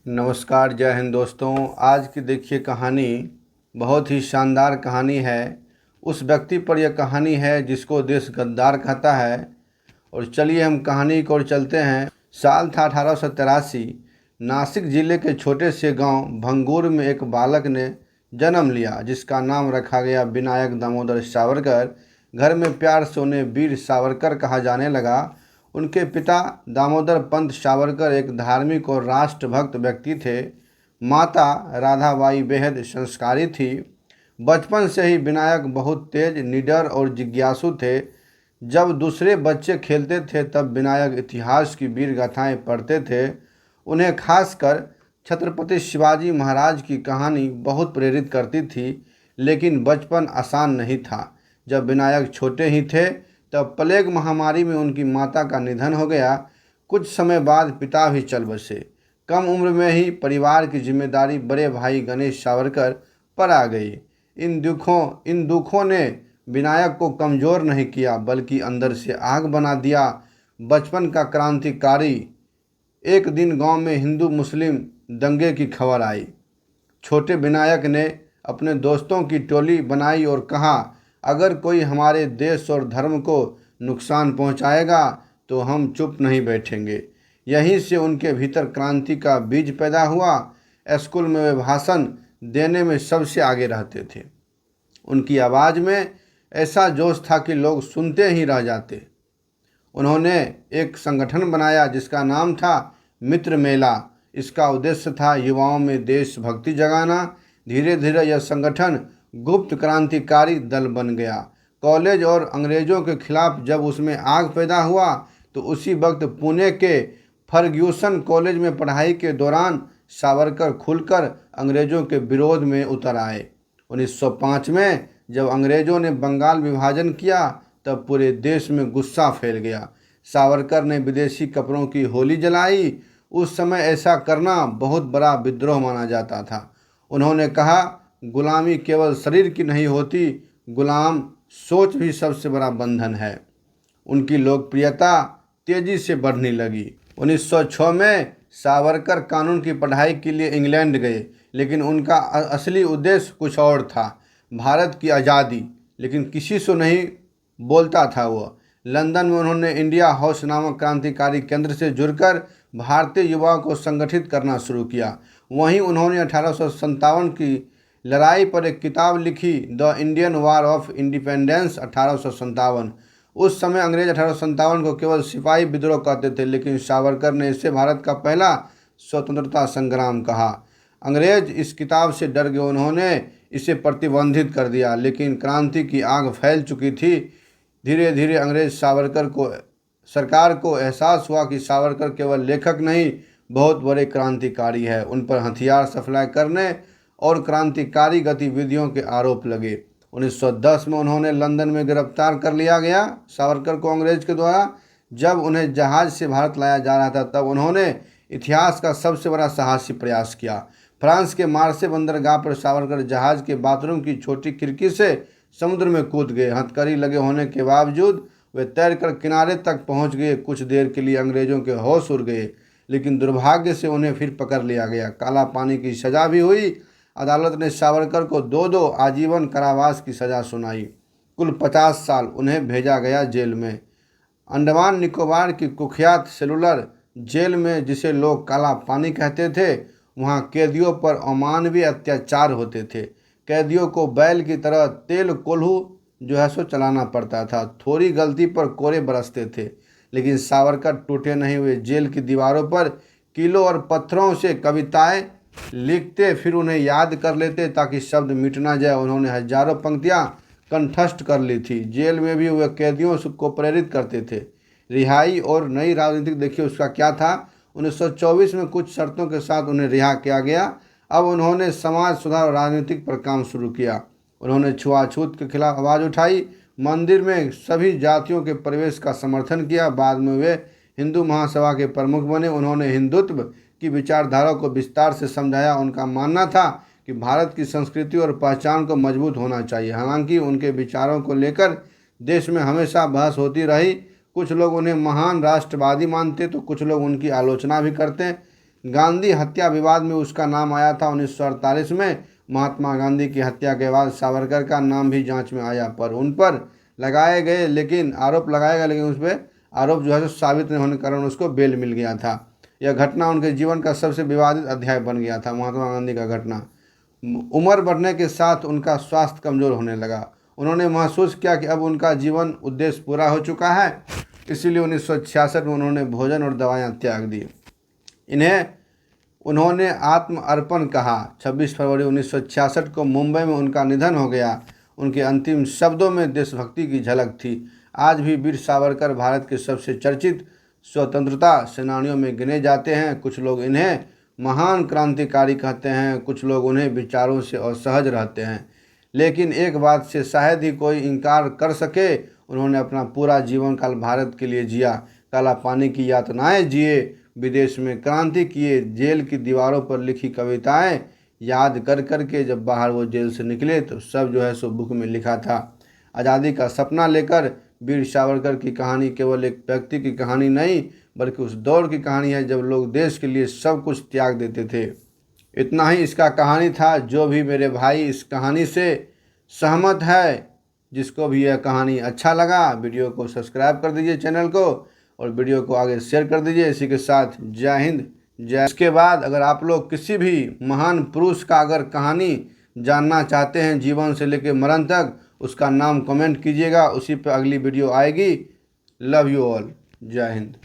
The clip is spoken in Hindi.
नमस्कार, जय हिंद दोस्तों। आज की देखिए कहानी बहुत ही शानदार कहानी है। उस व्यक्ति पर यह कहानी है जिसको देश गद्दार कहता है। और चलिए हम कहानी की ओर चलते हैं। साल था 1883। नासिक जिले के छोटे से गांव भंगूर में एक बालक ने जन्म लिया जिसका नाम रखा गया विनायक दामोदर सावरकर। घर में प्यार से उन्हें वीर सावरकर कहा जाने लगा। उनके पिता दामोदर पंत सावरकर एक धार्मिक और राष्ट्रभक्त व्यक्ति थे। माता राधाबाई बेहद संस्कारी थी। बचपन से ही विनायक बहुत तेज, निडर और जिज्ञासु थे। जब दूसरे बच्चे खेलते थे तब विनायक इतिहास की वीर गाथाएं पढ़ते थे। उन्हें खासकर छत्रपति शिवाजी महाराज की कहानी बहुत प्रेरित करती थी। लेकिन बचपन आसान नहीं था। जब विनायक छोटे ही थे तब प्लेग महामारी में उनकी माता का निधन हो गया। कुछ समय बाद पिता भी चल बसे। कम उम्र में ही परिवार की जिम्मेदारी बड़े भाई गणेश सावरकर पर आ गई। इन दुखों ने विनायक को कमज़ोर नहीं किया बल्कि अंदर से आग बना दिया। बचपन का क्रांतिकारी। एक दिन गांव में हिंदू मुस्लिम दंगे की खबर आई। छोटे विनायक ने अपने दोस्तों की टोली बनाई और कहा, अगर कोई हमारे देश और धर्म को नुकसान पहुंचाएगा तो हम चुप नहीं बैठेंगे। यहीं से उनके भीतर क्रांति का बीज पैदा हुआ। स्कूल में वे भाषण देने में सबसे आगे रहते थे। उनकी आवाज़ में ऐसा जोश था कि लोग सुनते ही रह जाते। उन्होंने एक संगठन बनाया जिसका नाम था मित्र मेला। इसका उद्देश्य था युवाओं में देशभक्ति जगाना। धीरे धीरे यह संगठन गुप्त क्रांतिकारी दल बन गया। कॉलेज और अंग्रेज़ों के खिलाफ जब उसमें आग पैदा हुआ तो उसी वक्त पुणे के फर्ग्यूसन कॉलेज में पढ़ाई के दौरान सावरकर खुलकर अंग्रेज़ों के विरोध में उतर आए। 1905 में जब अंग्रेज़ों ने बंगाल विभाजन किया तब पूरे देश में गुस्सा फैल गया। सावरकर ने विदेशी कपड़ों की होली जलाई। उस समय ऐसा करना बहुत बड़ा विद्रोह माना जाता था। उन्होंने कहा, गुलामी केवल शरीर की नहीं होती, गुलाम सोच भी सबसे बड़ा बंधन है। उनकी लोकप्रियता तेजी से बढ़ने लगी। 1906 में सावरकर कानून की पढ़ाई के लिए इंग्लैंड गए, लेकिन उनका असली उद्देश्य कुछ और था, भारत की आज़ादी। लेकिन किसी से नहीं बोलता था वो। लंदन में उन्होंने इंडिया हाउस नामक क्रांतिकारी केंद्र से जुड़कर भारतीय युवाओं को संगठित करना शुरू किया। वहीं उन्होंने 1857 की लड़ाई पर एक किताब लिखी, the Indian war of independence 1857। उस समय अंग्रेज 1857 को केवल सिपाही विद्रोह कहते थे, लेकिन सावरकर ने इसे भारत का पहला स्वतंत्रता संग्राम कहा। अंग्रेज इस किताब से डर गए। उन्होंने इसे प्रतिबंधित कर दिया, लेकिन क्रांति की आग फैल चुकी थी। धीरे धीरे अंग्रेज सरकार को एहसास हुआ कि सावरकर केवल लेखक नहीं, बहुत बड़े क्रांतिकारी है। उन पर हथियार सप्लाई करने और क्रांतिकारी गतिविधियों के आरोप लगे। 1910 में उन्होंने लंदन में गिरफ्तार कर लिया गया। सावरकर को अंग्रेज के द्वारा जब उन्हें जहाज़ से भारत लाया जा रहा था तब उन्होंने इतिहास का सबसे बड़ा साहसी प्रयास किया। फ्रांस के मार्से बंदरगाह पर सावरकर जहाज़ के बाथरूम की छोटी खिड़की से समुद्र में कूद गए। हथकड़ी लगे होने के बावजूद वे तैरकर किनारे तक पहुंच गए। कुछ देर के लिए अंग्रेज़ों के होश उड़ गए, लेकिन दुर्भाग्य से उन्हें फिर पकड़ लिया गया। काला पानी की सज़ा भी हुई। अदालत ने सावरकर को 2 आजीवन कारावास की सज़ा सुनाई। कुल 50 साल उन्हें भेजा गया जेल में। अंडमान निकोबार की कुख्यात सेलुलर जेल में, जिसे लोग काला पानी कहते थे, वहाँ कैदियों पर अमानवीय अत्याचार होते थे। कैदियों को बैल की तरह तेल कोल्हू सो चलाना पड़ता था। थोड़ी गलती पर कोड़े बरसते थे, लेकिन सावरकर टूटे नहीं हुए। जेल की दीवारों पर कीलों और पत्थरों से कविताएं लिखते, फिर उन्हें याद कर लेते ताकि शब्द मिट ना जाए। उन्होंने हजारों पंक्तियां कंठस्थ कर ली थी। जेल में भी वे कैदियों को प्रेरित करते थे। रिहाई और नई राजनीतिक देखिए उसका क्या था। 1924 में कुछ शर्तों के साथ उन्हें रिहा किया गया। अब उन्होंने समाज सुधार और राजनीतिक पर काम शुरू किया। उन्होंने छुआछूत के खिलाफ आवाज़ उठाई, मंदिर में सभी जातियों के प्रवेश का समर्थन किया। बाद में वे हिंदू महासभा के प्रमुख बने। उन्होंने हिंदुत्व की विचारधारा को विस्तार से समझाया। उनका मानना था कि भारत की संस्कृति और पहचान को मजबूत होना चाहिए। हालांकि उनके विचारों को लेकर देश में हमेशा बहस होती रही। कुछ लोग उन्हें महान राष्ट्रवादी मानते तो कुछ लोग उनकी आलोचना भी करते। गांधी हत्या विवाद में उसका नाम आया था 1948 में। महात्मा गांधी की हत्या के बाद सावरकर का नाम भी जांच में आया, पर उन पर आरोप लगाए गए, लेकिन उस पर आरोप जो है सो साबित नहीं होने के कारण उसको बेल मिल गया था। यह घटना उनके जीवन का सबसे विवादित अध्याय बन गया था। महात्मा गांधी का घटना। उम्र बढ़ने के साथ उनका स्वास्थ्य कमज़ोर होने लगा। उन्होंने महसूस किया कि अब उनका जीवन उद्देश्य पूरा हो चुका है, इसीलिए 1966 में उन्होंने भोजन और दवाएं त्याग दी। इन्हें उन्होंने आत्मअर्पण कहा। 26 फरवरी 1966 को मुंबई में उनका निधन हो गया। उनके अंतिम शब्दों में देशभक्ति की झलक थी। आज भी वीर सावरकर भारत के सबसे चर्चित स्वतंत्रता सेनानियों में गिने जाते हैं। कुछ लोग इन्हें महान क्रांतिकारी कहते हैं, कुछ लोग उन्हें विचारों से असहज रहते हैं, लेकिन एक बात से शायद ही कोई इनकार कर सके, उन्होंने अपना पूरा जीवन काल भारत के लिए जिया। काला पानी की यातनाएं जिए, विदेश में क्रांति किए, जेल की दीवारों पर लिखी कविताएं याद कर करके जब बाहर वो जेल से निकले तो सब जो है सो बुक में लिखा था। आज़ादी का सपना लेकर वीर सावरकर की कहानी केवल एक व्यक्ति की कहानी नहीं, बल्कि उस दौर की कहानी है जब लोग देश के लिए सब कुछ त्याग देते थे। इतना ही इसका कहानी था। जो भी मेरे भाई इस कहानी से सहमत है, जिसको भी यह कहानी अच्छा लगा, वीडियो को सब्सक्राइब कर दीजिए चैनल को, और वीडियो को आगे शेयर कर दीजिए। इसी के साथ जय हिंद जय। इसके बाद अगर आप लोग किसी भी महान पुरुष का अगर कहानी जानना चाहते हैं जीवन से लेकर मरण तक, उसका नाम कमेंट कीजिएगा, उसी पर अगली वीडियो आएगी। Love you all. जय हिंद।